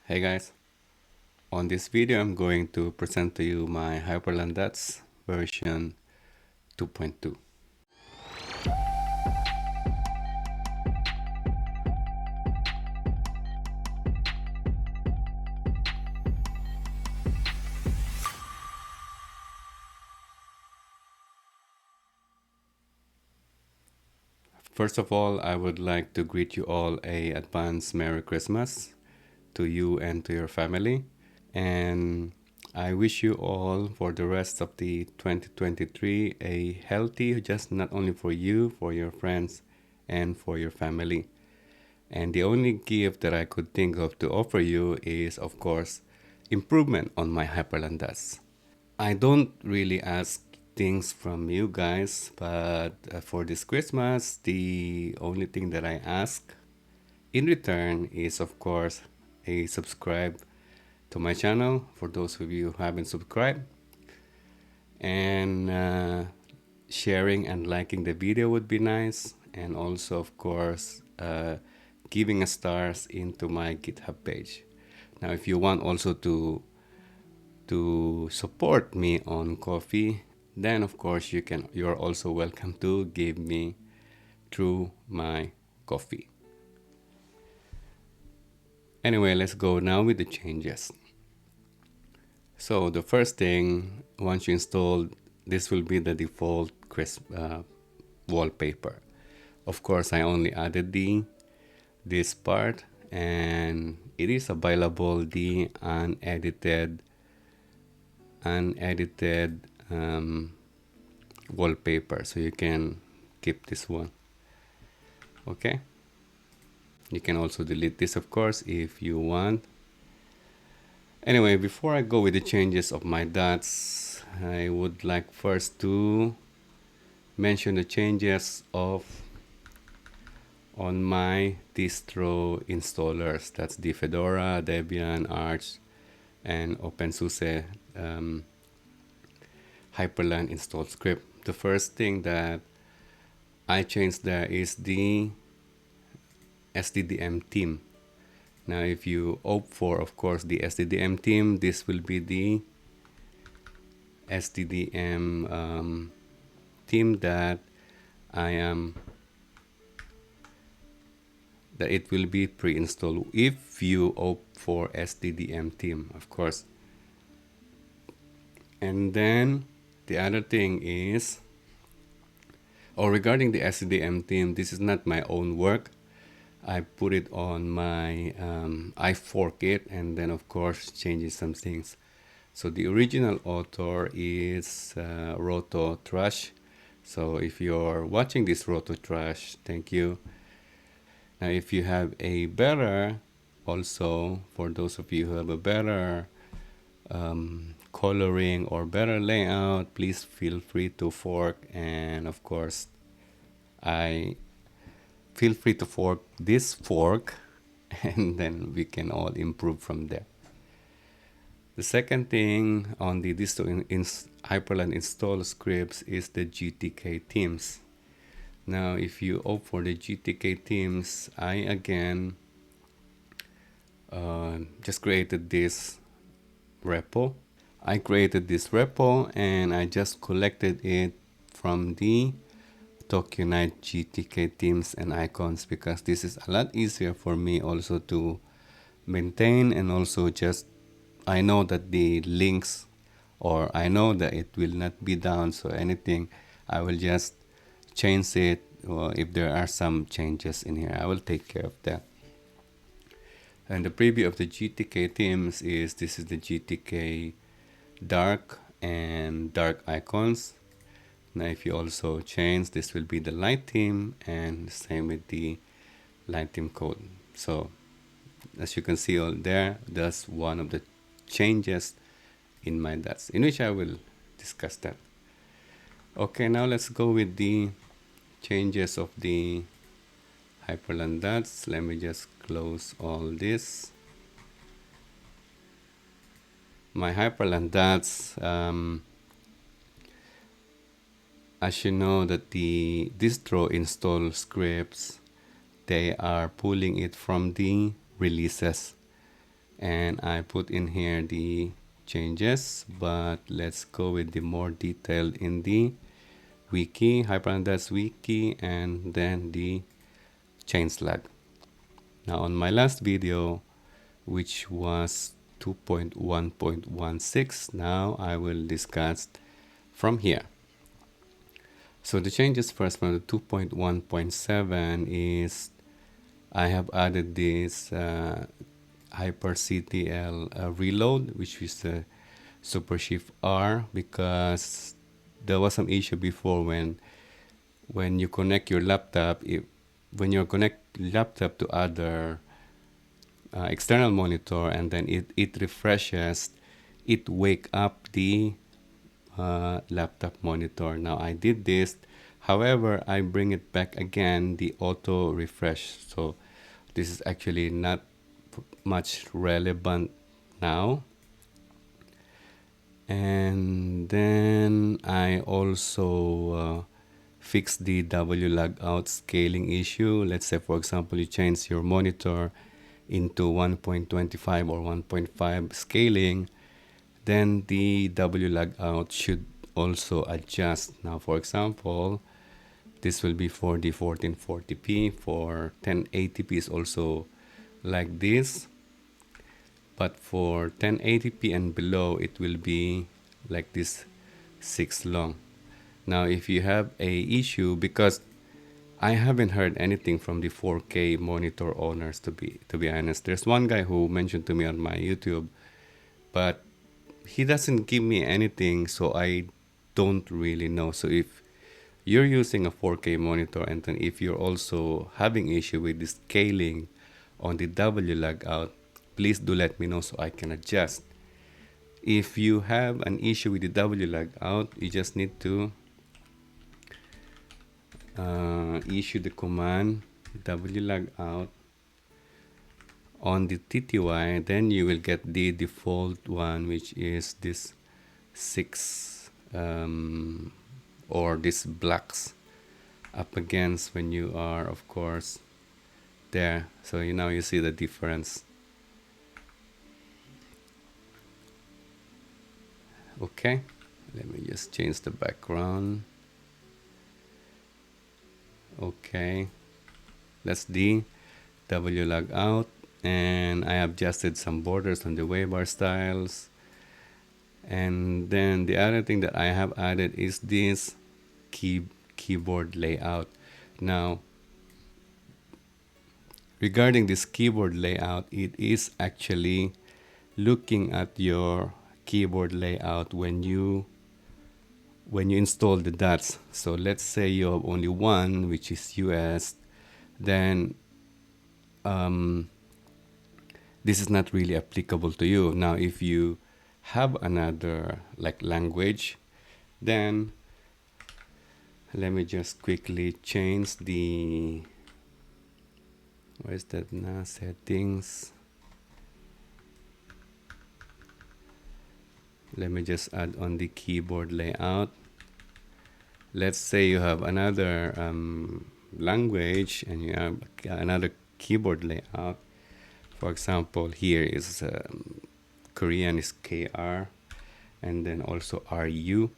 Hey guys, on this video I'm going to present to you my Hyprland-Dots version 2.2. First of all, I would like to greet you all a advance Merry Christmas to you and to your family. And I wish you all for the rest of the 2023 a healthy, just not only for you, for your friends and for your family. And the only gift that I could think of to offer you is, of course, improvement on my Hyprland-Dots. I don't really ask things from you guys, but for this Christmas, the only thing that I ask in return is, of course, a subscribe to my channel for those of you who haven't subscribed, and sharing and liking the video would be nice, and also, of course, giving a stars into my GitHub page. Now, if you want also to support me on Coffee, then of course you're also welcome to give me through my Coffee. Anyway, let's go now with the changes. So the first thing, once you install, this will be the default wallpaper. Of course, I only added this part, and it is available, the unedited wallpaper, so you can keep this one. Okay, you can also delete this, of course, if you want. Anyway, before I go with the changes of my dots, I would like first to mention the changes on my distro installers. That's the Fedora, Debian, Arch, and Opensuse Hyprland Install script. The first thing that I changed there is the SDDM theme. Now, if you opt for, of course, the SDDM theme, this will be the SDDM theme that it will be pre-installed if you opt for SDDM theme, of course. And then the other thing is, regarding the SDDM theme, this is not my own work. I put it on my, I fork it, and then of course changes some things. So the original author is Roto Trash. So if you're watching this, Roto Trash, thank you. Now, if you have a better, also for those of you who have a better coloring or better layout, please feel free to fork, and of course I feel free to fork this fork, and then we can all improve from there. The second thing on the Hyprland install scripts is the GTK themes. Now, if you opt for the GTK themes, I again just created this repo. I created this repo and I just collected it from the Tokyo-Night GTK themes and icons, because this is a lot easier for me also to maintain, and also just I know that the links, or I know that it will not be down, so anything I will just change it, or if there are some changes in here I will take care of that. And the preview of the GTK themes is, this is the GTK dark and dark icons. Now if you also change, this will be the light theme, and same with the light theme code. So as you can see all there, that's one of the changes in my dots, in which I will discuss that. Okay, now let's go with the changes of the Hyprland-Dots. Let me just close all this. My Hyprland-Dots, as you know, that the distro install scripts, they are pulling it from the releases, and I put in here the changes, but let's go with the more detailed in the wiki, Hyprland-Dots wiki, and then the changelog. Now on my last video, which was 2.1.16, now I will discuss from here. So the changes first from the 2.1.7 is I have added this hyperctl reload, which is a super shift R, because there was some issue before when you connect your laptop. When you connect laptop to other external monitor and then it refreshes, it wake up the laptop monitor. Now I did this, however I bring it back again, the auto refresh. So this is actually not much relevant now. And then I also fix the wlogout scaling issue. Let's say, for example, you change your monitor into 1.25 or 1.5 scaling, then the wlogout should also adjust. Now, for example, this will be for the 1440p. For 1080p is also like this, but for 1080p and below, it will be like this 6 long. Now, if you have a issue, because I haven't heard anything from the 4K monitor owners, to be honest. There's one guy who mentioned to me on my YouTube, but he doesn't give me anything, so I don't really know. So if you're using a 4K monitor and then if you're also having issue with the scaling on the wlogout, please do let me know so I can adjust. If you have an issue with the wlogout, you just need to issue the command wlogout on the TTY, then you will get the default one, which is this 6 or this blacks up against when you are, of course, there. So now you see the difference. Okay, let me just change the background. Okay, that's the wlogout, and I adjusted some borders on the waybar styles. And then the other thing that I have added is this keyboard layout. Now, regarding this keyboard layout, it is actually looking at your keyboard layout when you install the dots. So let's say you have only one, which is US, then this is not really applicable to you. Now, if you have another like language, then let me just quickly change the, where's that now, settings. Let me just add on the keyboard layout. Let's say you have another language and you have another keyboard layout. For example, here is Korean is KR, and then also RU,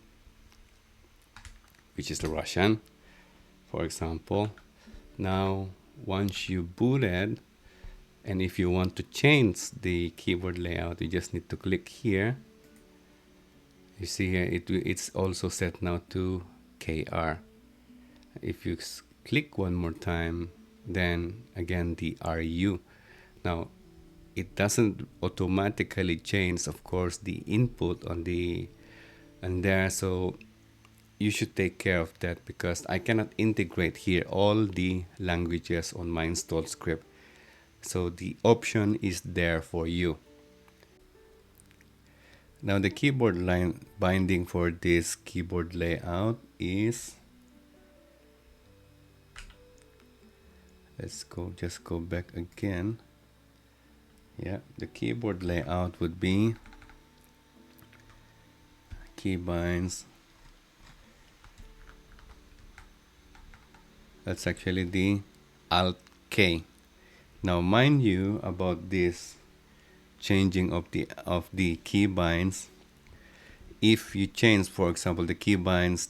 which is the Russian, for example. Now, once you booted, and if you want to change the keyboard layout, you just need to click here. You see here, it's also set now to KR. If you click one more time, then again the RU. Now, it doesn't automatically change, of course, the input on the and there. So you should take care of that, because I cannot integrate here all the languages on my install script. So the option is there for you. Now the keyboard line binding for this keyboard layout is, just go back again. Yeah, the keyboard layout would be keybinds. That's actually the Alt K. Now mind you about this, changing of the keybinds. If you change, for example, the keybinds,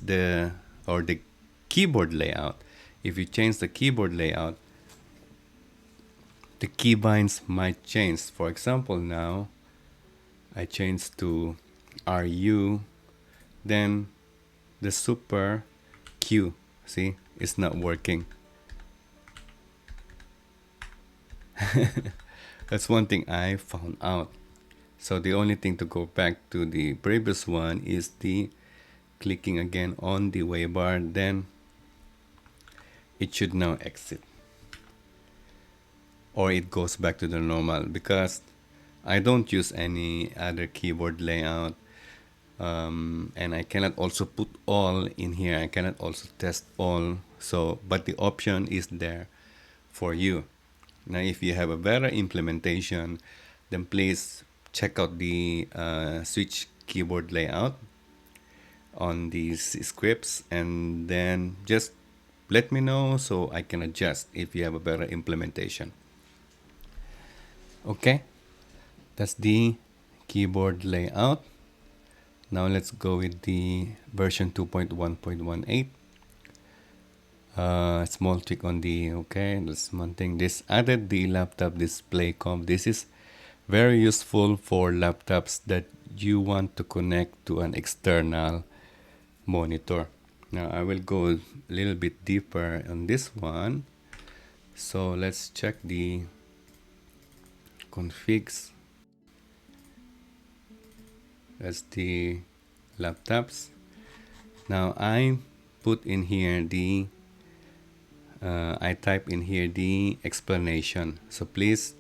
or the keyboard layout, if you change the keyboard layout, the keybinds might change. For example, now I change to RU, then the super Q, see, it's not working. That's one thing I found out. So the only thing to go back to the previous one is the clicking again on the waybar, then it should now exit, or it goes back to the normal, because I don't use any other keyboard layout, and I cannot also put all in here. I cannot also test all. So, but the option is there for you. Now, if you have a better implementation, then please check out the switch keyboard layout on these scripts, and then just let me know so I can adjust if you have a better implementation. Okay, that's the keyboard layout. Now let's go with the version 2.1.18. Small tweak on the, okay, that's one thing. This added the laptop display comp. This is very useful for laptops that you want to connect to an external monitor. Now I will go a little bit deeper on this one. So let's check the configs. That's the laptops. Now I put in here the I type in here the explanation. So please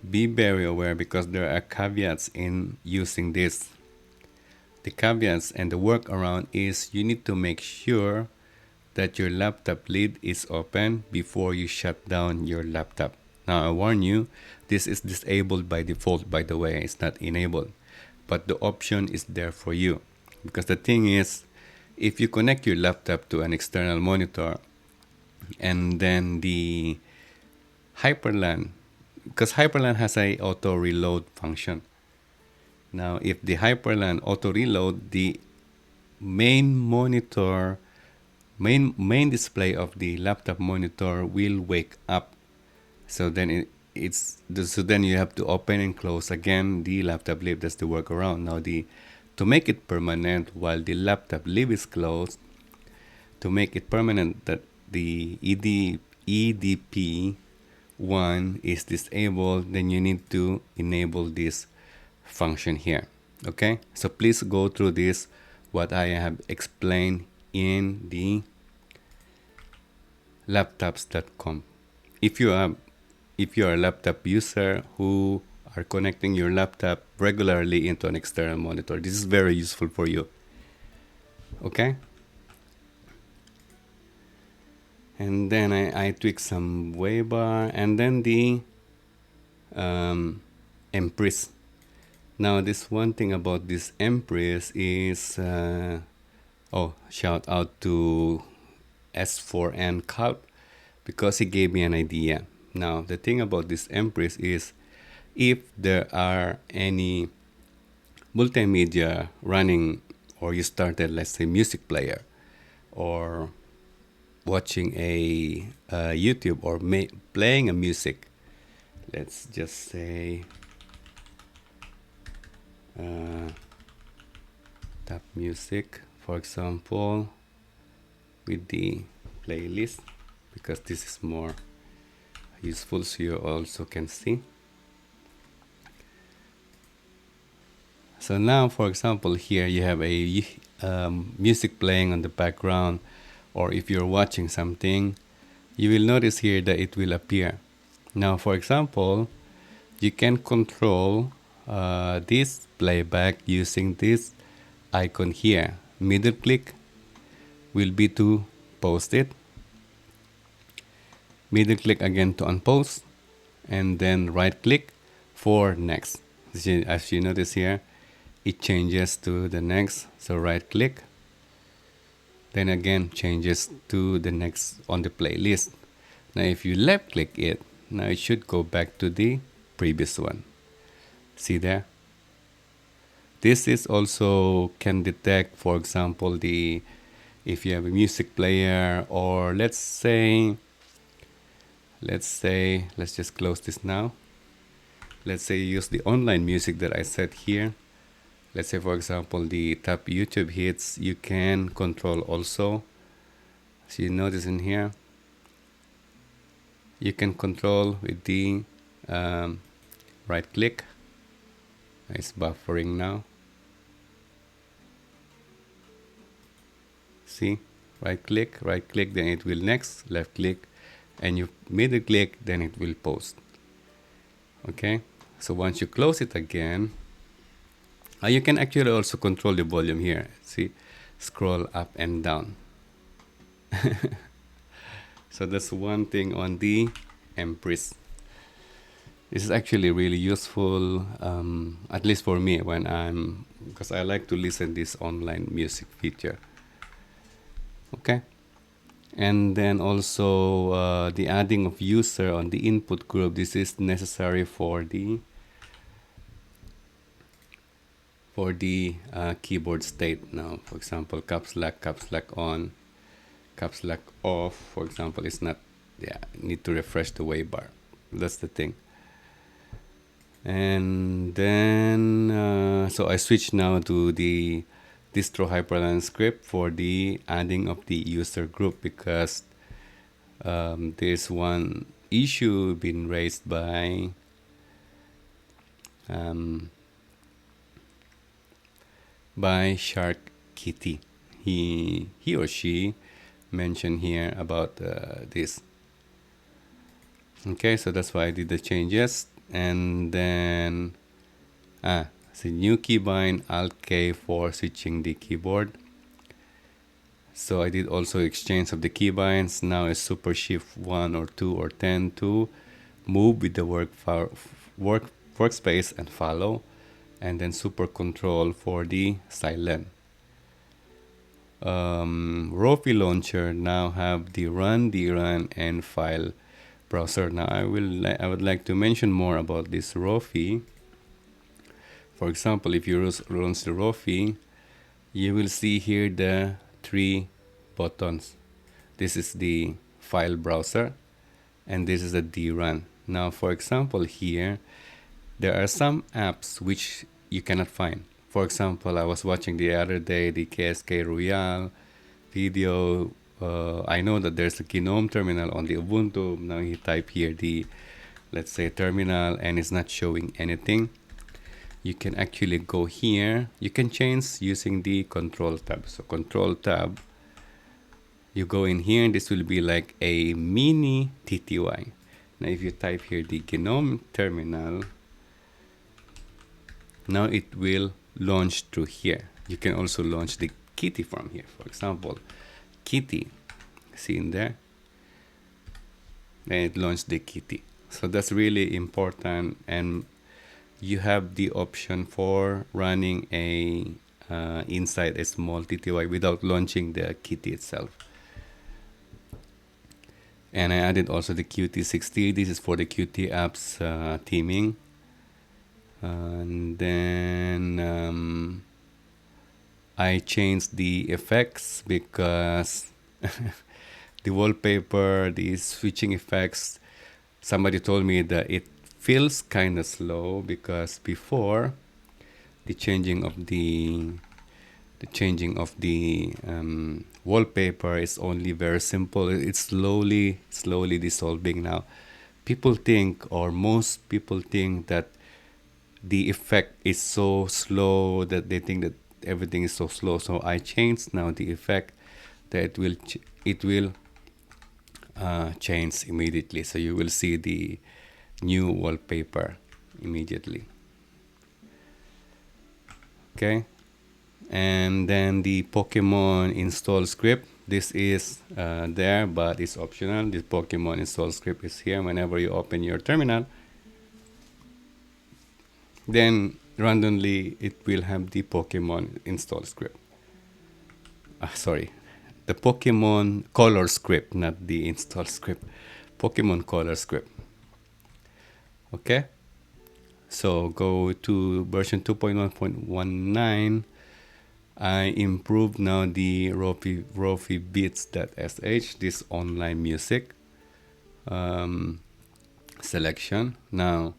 be very aware, because there are caveats in using this. The caveats and the workaround is you need to make sure that your laptop lid is open before you shut down your laptop. Now I warn you, this is disabled by default, by the way, it's not enabled. But the option is there for you. Because the thing is, if you connect your laptop to an external monitor, and then the Hyprland, because Hyprland has a auto reload function. Now, if the Hyprland auto reload, the main monitor, main display of the laptop monitor will wake up. So then then you have to open and close again the laptop lid. That's the workaround. Now to make it permanent while the laptop lid is closed, to make it permanent that the EDP1 is disabled, then you need to enable this function here. Okay, so please go through this, what I have explained in the laptops.com. If you are a laptop user who are connecting your laptop regularly into an external monitor, this is very useful for you. Okay, and then I tweak some waybar, and then the Empress. Now this one thing about this Empress is shout out to S4N Cloud, because he gave me an idea. Now the thing about this Empress is, if there are any multimedia running, or you started, let's say, music player, or watching a YouTube, or playing a music, let's just say tap music, for example, with the playlist, because this is more useful so you also can see. So now, for example, here you have a music playing on the background, or if you're watching something, you will notice here that it will appear. Now, for example, you can control this playback using this icon here. Middle click will be to post it. Middle click again to unpost, and then right click for next. As you notice here, it changes to the next. So right click, then again changes to the next on the playlist. Now if you left click it, now it should go back to the previous one. See there? This is also can detect, for example, if you have a music player, or let's just close this now. Let's say use the online music that I set here. Let's say, for example, the top YouTube hits, you can control also. So you notice in here, you can control with the right click. It's buffering now. See, right click, then it will next, left click, and you middle click, then it will post. Okay, so once you close it again, you can actually also control the volume here. See, scroll up and down. So that's one thing on the Empress. This is actually really useful, at least for me, because I like to listen this online music feature. Okay, and then also the adding of user on the input group. This is necessary for the keyboard state now. For example, caps lock on, caps lock off. For example, it's not. Yeah, need to refresh the way bar. That's the thing. And then so I switch now to the Distro-Hyprland script for the adding of the user group, because there's one issue been raised by Shark Kitty. He or she mentioned here about this. Okay, so that's why I did the changes. And then the new keybind Alt-K for switching the keyboard. So I did also exchange of the keybinds. Now is Super Shift 1 or 2 or 10 to move with the workspace and follow, and then Super Control for the silent. Rofi launcher now have the run, and file browser. Now I would like to mention more about this Rofi. For example, if you launch the Rofi, you will see here the 3 buttons. This is the file browser, and this is the drun. Now, for example, here there are some apps which you cannot find. For example, I was watching the other day the KSK Royale video. I know that there's a GNOME terminal on the Ubuntu. Now you type here the, let's say, terminal, and it's not showing anything. You can actually go here. You can change using the control tab. So control tab, you go in here, and this will be like a mini TTY. Now if you type here the GNOME terminal, now it will launch through here. You can also launch the Kitty from here. For example, Kitty, see in there, then it launched the Kitty. So that's really important, and you have the option for running a inside a small TTY without launching the Kitty itself. And I added also the Qt60. This is for the Qt apps theming. And then I changed the effects because the wallpaper, the switching effects, somebody told me that it feels kind of slow, because before the changing of the wallpaper is only very simple. It's slowly dissolving. Now people think, or most people think, that the effect is so slow, that they think that everything is so slow. So I changed now the effect that it will change immediately. So you will see the new wallpaper immediately. Okay, and then the Pokemon install script. This is there, but it's optional. This Pokemon install script is here. Whenever you open your terminal, then randomly it will have the Pokemon install script. Sorry, the Pokemon color script, not the install script. Pokemon color script. Okay, So go to version 2.1.19. I improved now the rofi.bits.sh, this online music selection. Now,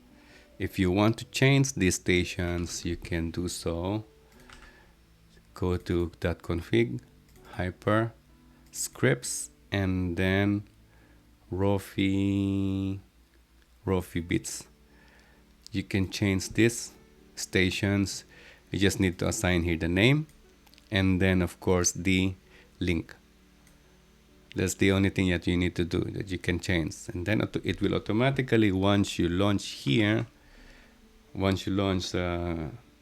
if you want to change these stations, you can do so. Go to .config, hyper, scripts, and then rofi bits. You can change these stations. You just need to assign here the name and then of course the link. That's the only thing that you need to do, that you can change, and then it will automatically, once you launch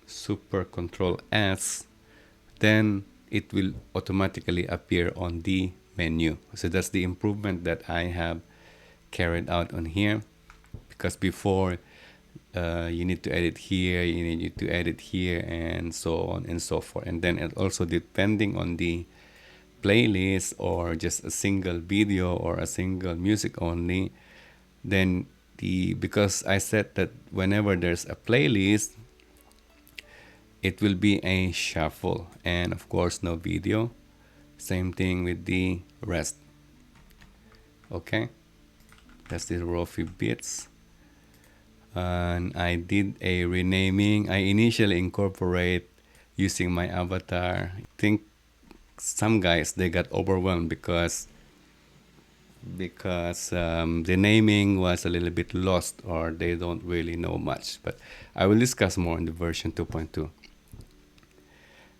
super control S, then it will automatically appear on the menu. So that's the improvement that I have carried out on here, because before you need to edit here, you need to edit here, and so on and so forth. And then it also, depending on the playlist or just a single video or a single music only, then because I said that whenever there's a playlist, it will be a shuffle, and of course no video. Same thing with the rest. Okay, that's the rofi bits. And I did a renaming. I initially incorporate using my avatar. I think some guys, they got overwhelmed because the naming was a little bit lost, or they don't really know much, but I will discuss more in the version 2.2.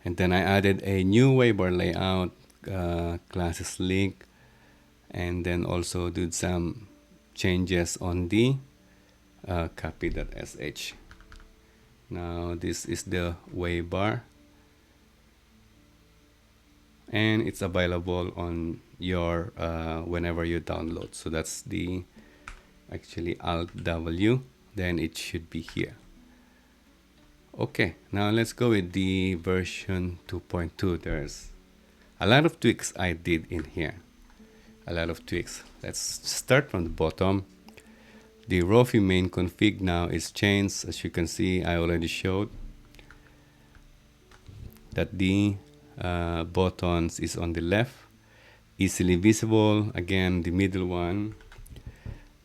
And then I added a new waybar layout, classes link, and then also did some changes on the copy.sh. Now this is the waybar, and it's available on your whenever you download. So that's the actually Alt W, then it should be here. Okay, now let's go with the version 2.2. There's a lot of tweaks I did in here. A lot of tweaks. Let's start from the bottom. The rofi main config now is changed. As you can see, I already showed that the buttons is on the left, easily visible. Again, the middle one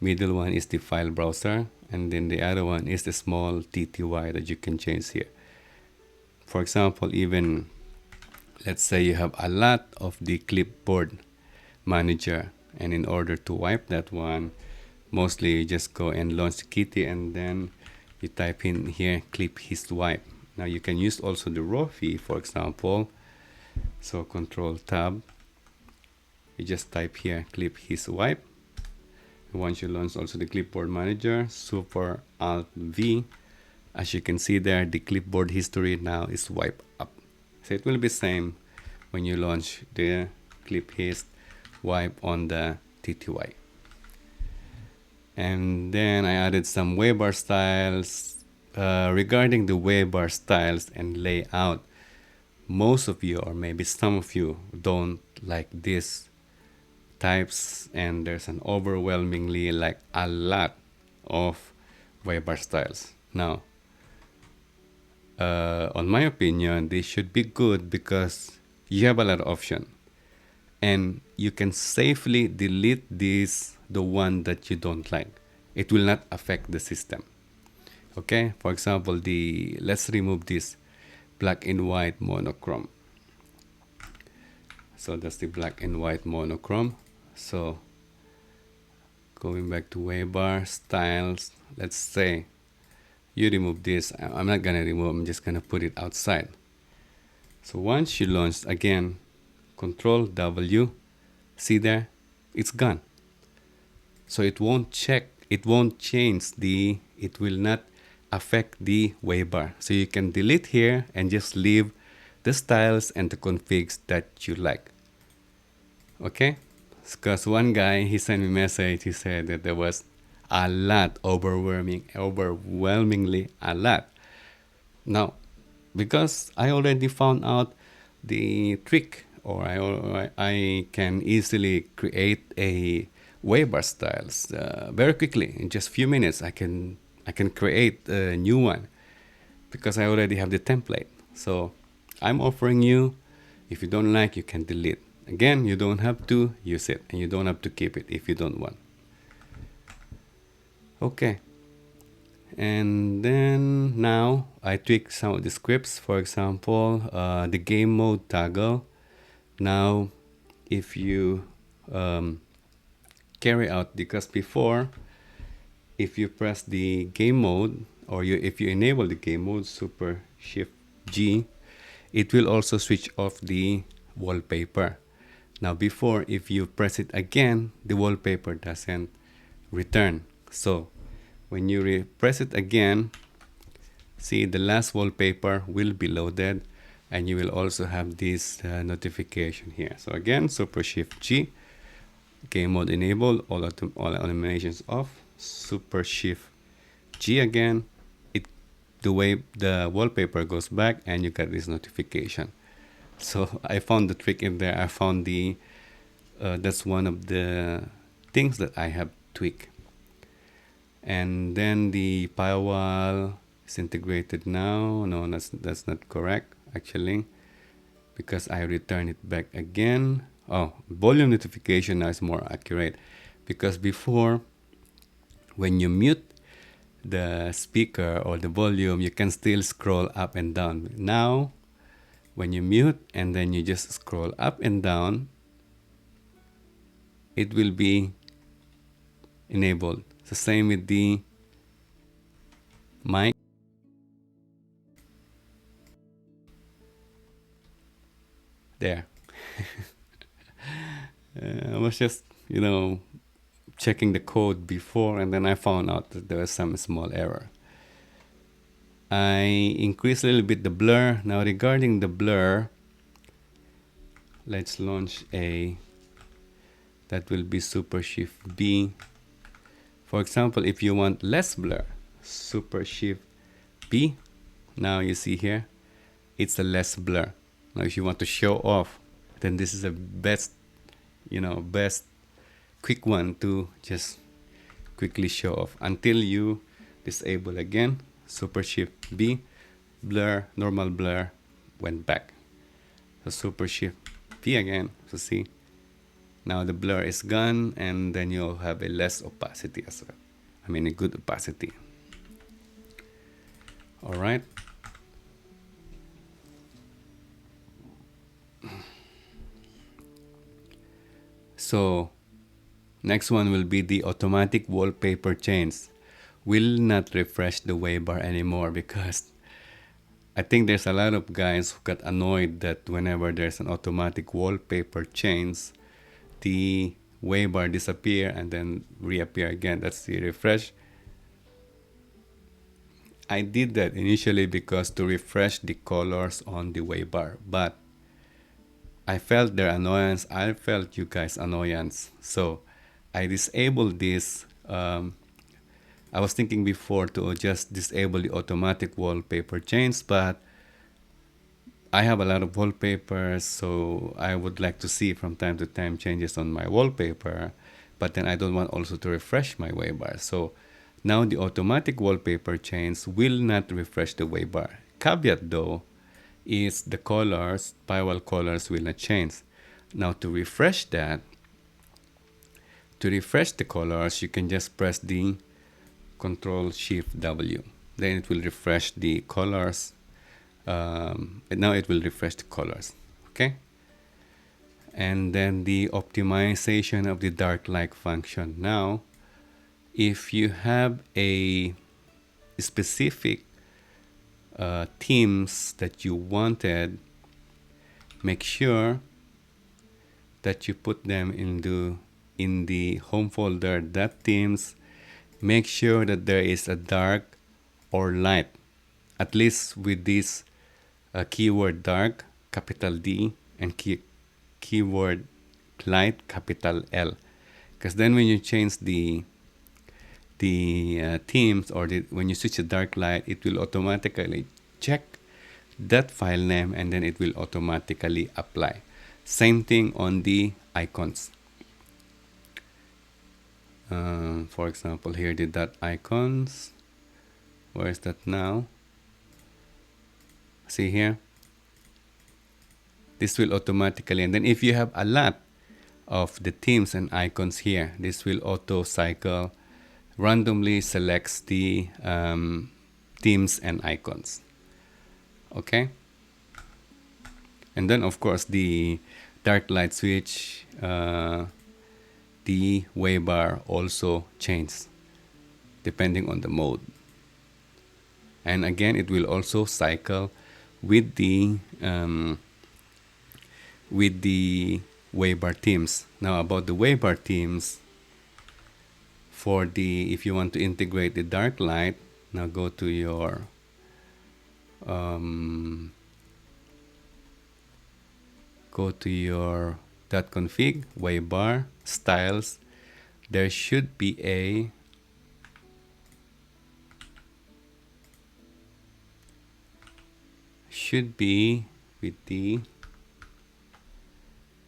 is the file browser, and then the other one is the small TTY that you can change here. For example, even let's say you have a lot of the clipboard manager, and in order to wipe that one, mostly you just go and launch the kitty, and then you type in here clip his wipe. Now you can use also the rofi, for example. So Control Tab, you just type here clip his wipe. Once you launch also the clipboard manager, Super Alt V, as you can see there, the clipboard history now is wiped up. So it will be same when you launch the clip his wipe on the TTY. And then I added some waybar styles. Regarding the waybar styles and layout, most of you, or maybe some of you, don't like these types, and there's an overwhelmingly like a lot of waybar styles. Now, on my opinion, they should be good because you have a lot of options, and you can safely delete the one that you don't like. It will not affect the system. Okay, for example, let's remove this black and white monochrome. So that's the black and white monochrome. So going back to waybar styles, let's say you remove this. I'm not gonna remove, I'm just gonna put it outside. So once you launch, again, Control W, see there, it's gone. So it won't change it will not affect the waybar. So you can delete here and just leave the styles and the configs that you like. Okay, because one guy, he sent me a message, he said that there was a lot, overwhelmingly a lot. Now, because I already found out the trick, or I can easily create a waybar styles very quickly. In just few minutes, I can I can create a new one because I already have the template. So I'm offering you, if you don't like, you can delete. Again, you don't have to use it and you don't have to keep it if you don't want. Okay. And then now I tweak some of the scripts. For example, the game mode toggle. Now, if you carry out, because before, if you press the game mode, or if you enable the game mode, Super Shift G, it will also switch off the wallpaper. Now before, if you press it again, the wallpaper doesn't return. So when you press it again, see the last wallpaper will be loaded, and you will also have this notification here. So again, Super Shift G, game mode enabled, all animations off. Super Shift G again, the wallpaper goes back and you get this notification. So I found the trick in there. I found that's one of the things that I have tweaked. And then the firewall is integrated now. No, that's not correct actually, because I return it back again. Oh, volume notification now is more accurate, because before, when you mute the speaker or the volume, you can still scroll up and down. Now, when you mute and then you just scroll up and down, it will be enabled. So same with the mic. There. I was just, checking the code before, and then I found out that there was some small error. I increased a little bit the blur. Now regarding the blur, let's launch that will be Super Shift B. For example, if you want less blur, Super Shift B. Now you see here, it's a less blur. Now if you want to show off, then this is the best quick one to just quickly show off until you disable again. Super Shift B, blur, normal blur went back. So Super Shift B again. So see, now the blur is gone, and then you'll have a less opacity as well. I mean a good opacity. All right. So next one will be the automatic wallpaper change. Will not refresh the waybar anymore, because I think there's a lot of guys who got annoyed that whenever there's an automatic wallpaper change, the waybar disappear and then reappear again. That's the refresh. I did that initially because to refresh the colors on the waybar, but I felt their annoyance. I felt you guys' annoyance. So I disabled this. I was thinking before to just disable the automatic wallpaper change, but I have a lot of wallpapers, so I would like to see from time to time changes on my wallpaper, but then I don't want also to refresh my waybar. So now the automatic wallpaper change will not refresh the waybar. Caveat though is the colors, firewall colors will not change. Now to refresh the colors, you can just press the Control Shift W. Then it will refresh the colors. And now it will refresh the colors. Okay. And then the optimization of the dark light function. Now, if you have a specific themes that you wanted, make sure that you put them in the home folder, that themes. Make sure that there is a dark or light, at least with this keyword dark, capital D, and keyword light, capital L. Because then when you change the themes, or when you switch to dark light, it will automatically check that file name, and then it will automatically apply. Same thing on the icons. For example, here the dot icons. Where is that now? See here? This will automatically, and then if you have a lot of the themes and icons here, this will auto cycle, randomly selects the themes and icons. Okay? And then of course the dark light switch, the waybar also changes depending on the mode. And again, it will also cycle with the waybar themes. Now about the waybar themes, for the, if you want to integrate the dark light, now go to your .config waybar styles. There should be a with the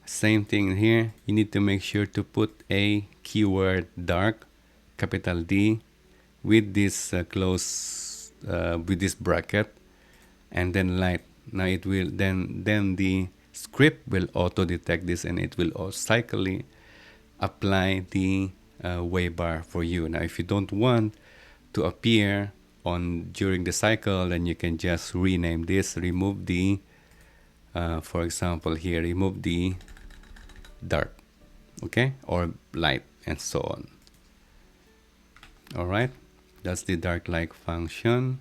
same thing here. You need to make sure to put a keyword dark, capital D, with this close with this bracket, and then light. Now it will then the script will auto detect this, and it will cyclically apply the waybar for you. Now if you don't want to appear on during the cycle, then you can just rename this, remove the for example here, remove the dark, okay, or light, and so on. All right, that's the dark light function.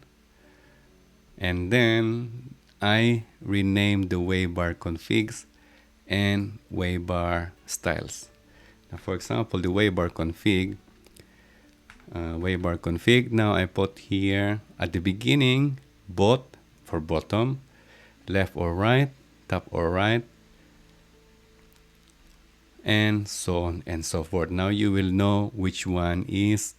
And then I renamed the waybar configs and waybar styles. Now for example, the waybar config, now I put here at the beginning both for bottom, left or right, top or right, and so on and so forth. Now you will know which one is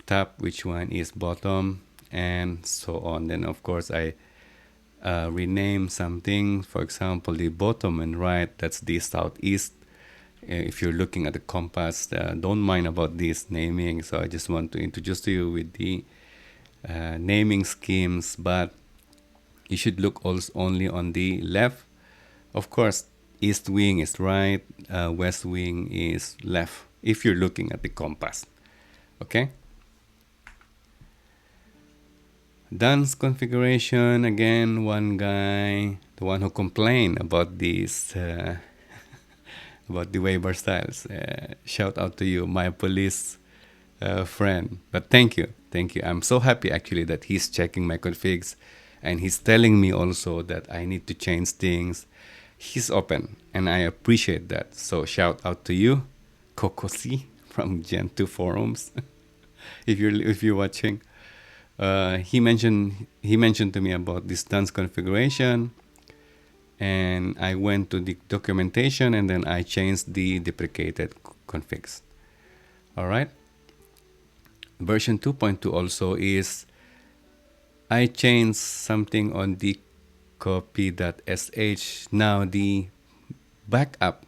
top, which one is bottom, and so on. Then of course I rename something. For example, the bottom and right, that's the southeast. If you're looking at the compass, don't mind about this naming. So I just want to introduce to you with the naming schemes, but you should look also only on the left. Of course, east wing is right, west wing is left, if you're looking at the compass. Okay. Dance configuration, again, one guy, the one who complained about this about the waybar styles. Shout out to you, my police friend. But thank you. I'm so happy actually that he's checking my configs, and he's telling me also that I need to change things. He's open, and I appreciate that. So shout out to you, Kokosi from Gen 2 forums. if you're watching. He mentioned to me about this dance configuration, and I went to the documentation, and then I changed the deprecated configs. All right. Version 2.2 also is, I changed something on the copy.sh. Now the backup.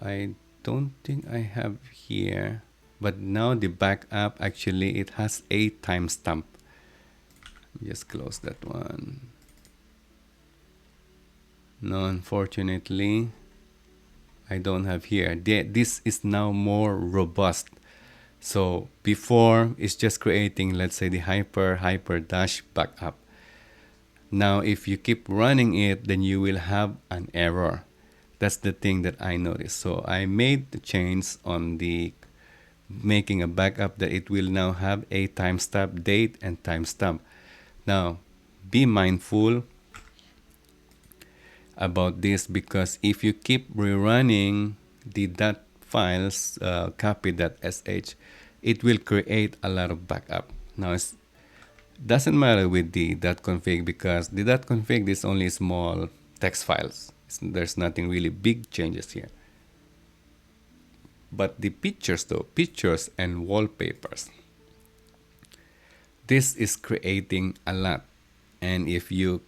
I don't think I have here. But now the backup, actually, it has a timestamp. Just close that one. No, unfortunately, I don't have here. This is now more robust. So before, it's just creating, let's say, the hyper dash backup. Now, if you keep running it, then you will have an error. That's the thing that I noticed. So I made the change on the making a backup that it will now have a timestamp, date and timestamp. Now be mindful about this, because if you keep rerunning the .files copy.sh, it will create a lot of backup. Now it doesn't matter with the .config, because the .config is only small text files. There's nothing really big changes here. But the pictures though, pictures and wallpapers, this is creating a lot. And if you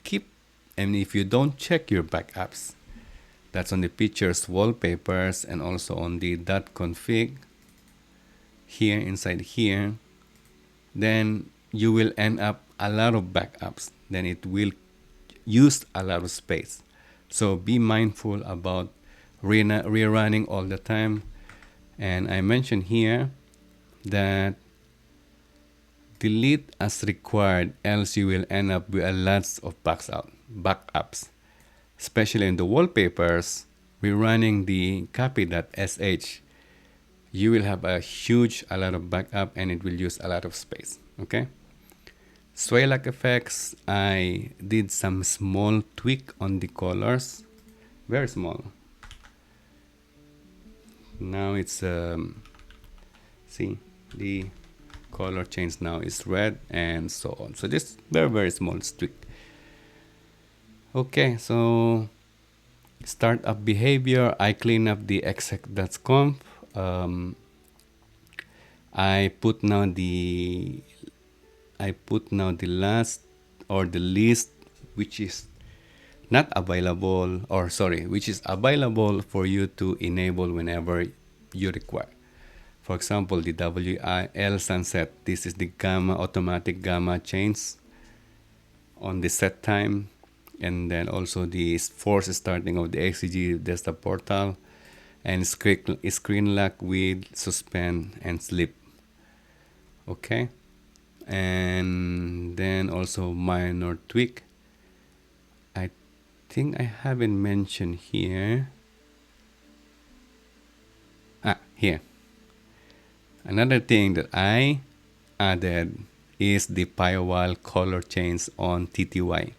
don't check your backups, that's on the pictures, wallpapers, and also on the .config here inside here, then you will end up a lot of backups. Then it will use a lot of space. So be mindful about rerunning all the time. And I mentioned here that delete as required, else you will end up with a lots of backups. Especially in the wallpapers, rerunning the copy.sh, you will have a lot of backup, and it will use a lot of space. Okay. Sway-like effects, I did some small tweak on the colors, very small. Now it's see, the color change now is red and so on. So this very small tweak. Okay, so startup behavior, I clean up the exec.conf. I put now the last or the list which is not available, or sorry, which is available for you to enable whenever you require. For example, the WIL sunset. This is the automatic gamma change on the set time, and then also the force starting of the XCG desktop portal, and screen lock with suspend and sleep. Okay, and then also minor tweak. I think I haven't mentioned here. Here. Another thing that I added is the firewall color change on TTY.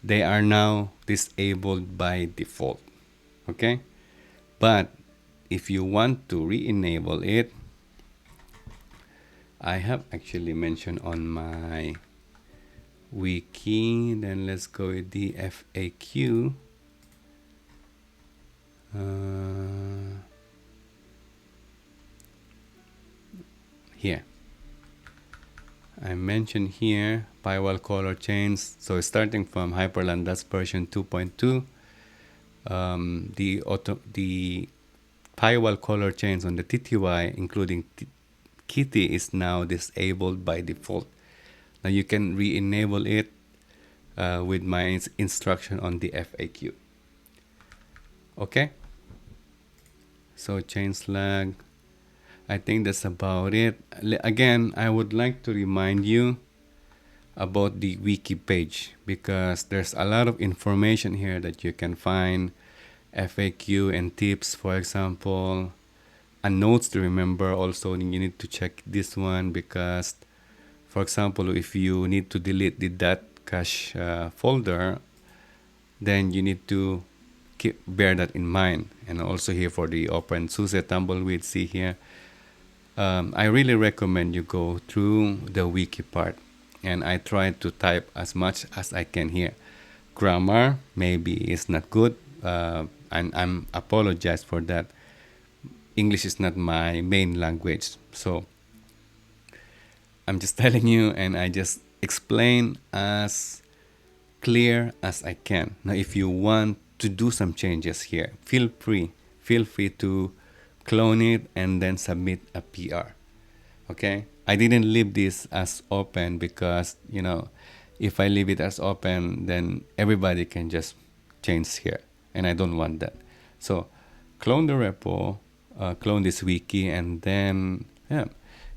They are now disabled by default. Okay, but if you want to re-enable it, I have actually mentioned on my wiki. Then let's go with the FAQ. Here I mentioned here firewall color change. So starting from Hyprland-Dots version 2.2, the firewall color change on the TTY, including Kitty, is now disabled by default. Now you can re-enable it with my instruction on the FAQ. Okay, so ChangeLog, I think that's about it. Again, I would like to remind you about the wiki page, because there's a lot of information here that you can find, FAQ and tips, for example, and notes to remember. Also, you need to check this one because, for example, if you need to delete the .cache folder, then you need to bear that in mind. And also here for the Opensuse tumbleweed, see here. I really recommend you go through the wiki part, and I try to type as much as I can here. Grammar maybe is not good, and I'm apologize for that. English is not my main language, so I'm just telling you, and I just explain as clear as I can. Now, if you want to do some changes here, feel free to clone it and then submit a PR. Okay, I didn't leave this as open because, you know, if I leave it as open, then everybody can just change here, and I don't want that. So clone the repo, clone this wiki, and then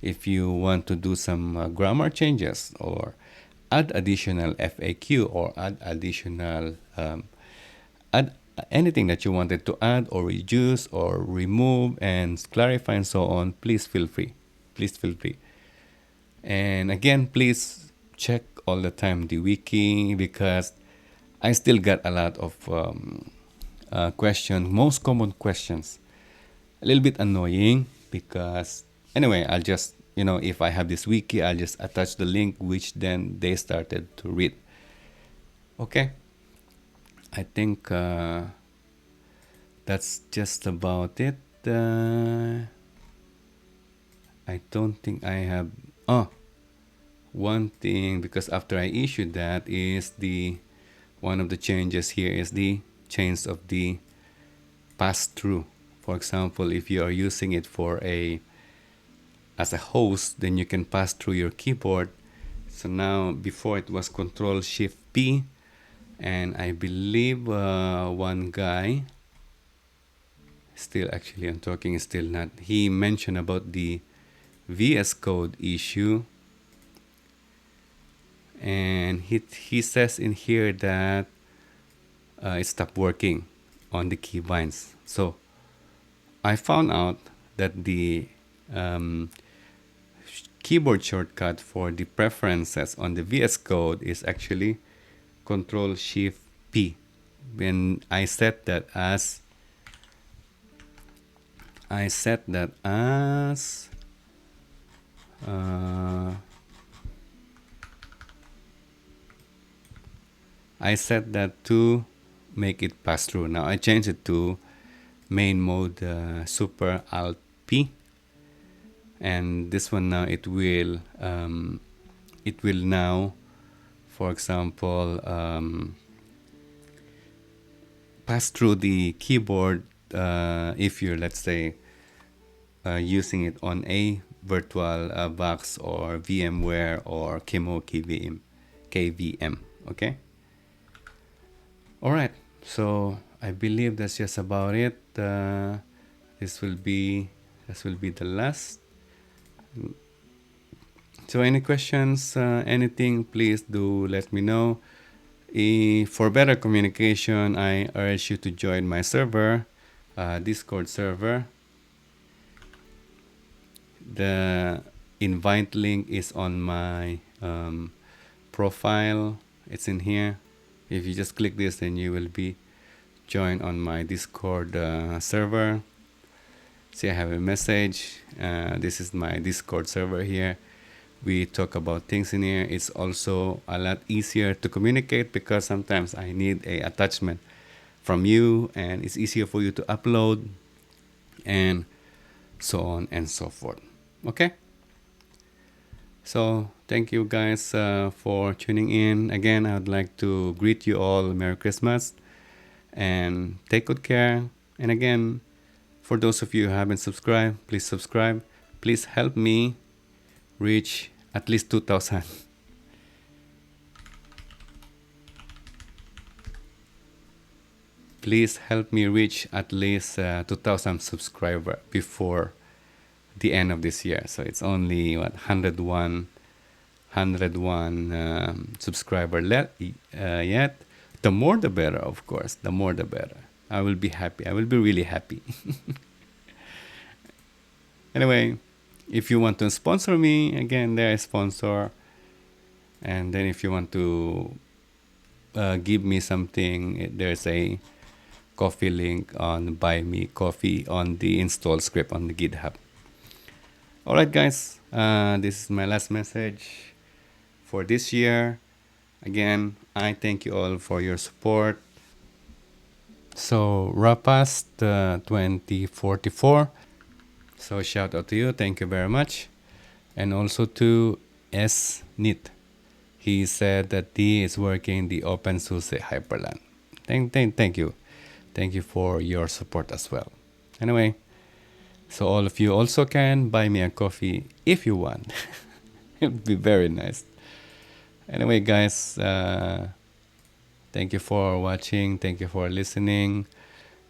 if you want to do some grammar changes or add additional FAQ or add additional add anything that you wanted to add or reduce or remove and clarify and so on, please feel free. And again, please check all the time the wiki, because I still got a lot of questions, most common questions. A little bit annoying because anyway, I'll just, you know, if I have this wiki, I'll just attach the link, which then they started to read. Okay, I think that's just about it. I don't think I have one thing, because after I issued that is the one of the changes here is the change of the pass-through. For example, if you are using it for a as a host, then you can pass through your keyboard. So now, before it was Control Shift P, and I believe one guy, still actually I'm talking, is still not, he mentioned about the VS Code issue, and he says in here that it stopped working on the keybinds. So I found out that the keyboard shortcut for the preferences on the VS Code is actually Control Shift P. When I set that as I set that to make it pass through. Now I changed it to main mode Super Alt P, and this one now it will now, for example, pass through the keyboard if you're, let's say, using it on a virtual box or VMware or Chemo KVM. Okay. All right. So I believe that's just about it. This will be the last. So any questions, anything, please do let me know. For better communication, I urge you to join my server, Discord server. The invite link is on my profile. It's in here. If you just click this, then you will be joined on my Discord server. See, I have a message. This is my Discord server here. We talk about things in here. It's also a lot easier to communicate because sometimes I need a attachment from you, and it's easier for you to upload, and so on and so forth. Okay. So thank you guys for tuning in. Again, I would like to greet you all Merry Christmas and take good care. And again, for those of you who haven't subscribed, please subscribe. Please help me reach at least 2,000. Please help me reach at least 2,000 subscribers before the end of this year. So it's only 101 subscriber yet. The more the better, of course. The more the better. I will be happy. I will be really happy. Anyway, if you want to sponsor me, again, there is sponsor. And then if you want to give me something, there's a coffee link on Buy Me Coffee on the install script on the GitHub. All right, guys, this is my last message for this year. Again, I thank you all for your support. So, Rapast 2044. So, shout out to you. Thank you very much. And also to S.Nit. He said that he is working the Opensuse Hyprland. Thank you. Thank you for your support as well. Anyway, so all of you also can buy me a coffee if you want. It would be very nice. Anyway, guys, thank you for watching. Thank you for listening.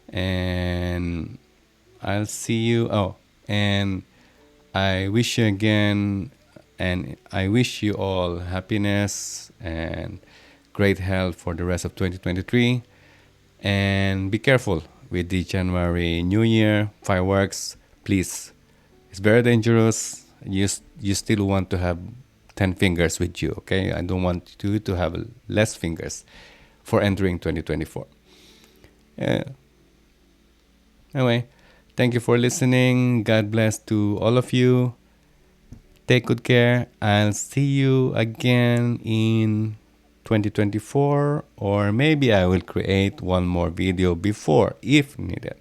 And I'll see you. Oh, and I wish you again, and I wish you all happiness and great health for the rest of 2023. And be careful with the January New Year fireworks. Please, it's very dangerous. You still want to have 10 fingers with you, okay? I don't want you to have less fingers for entering 2024. Anyway, thank you for listening. God bless to all of you. Take good care. I'll see you again in 2024, or maybe I will create one more video before, if needed,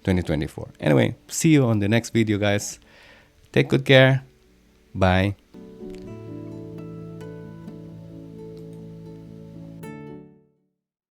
2024. Anyway, see you on the next video, guys. Take good care. Bye.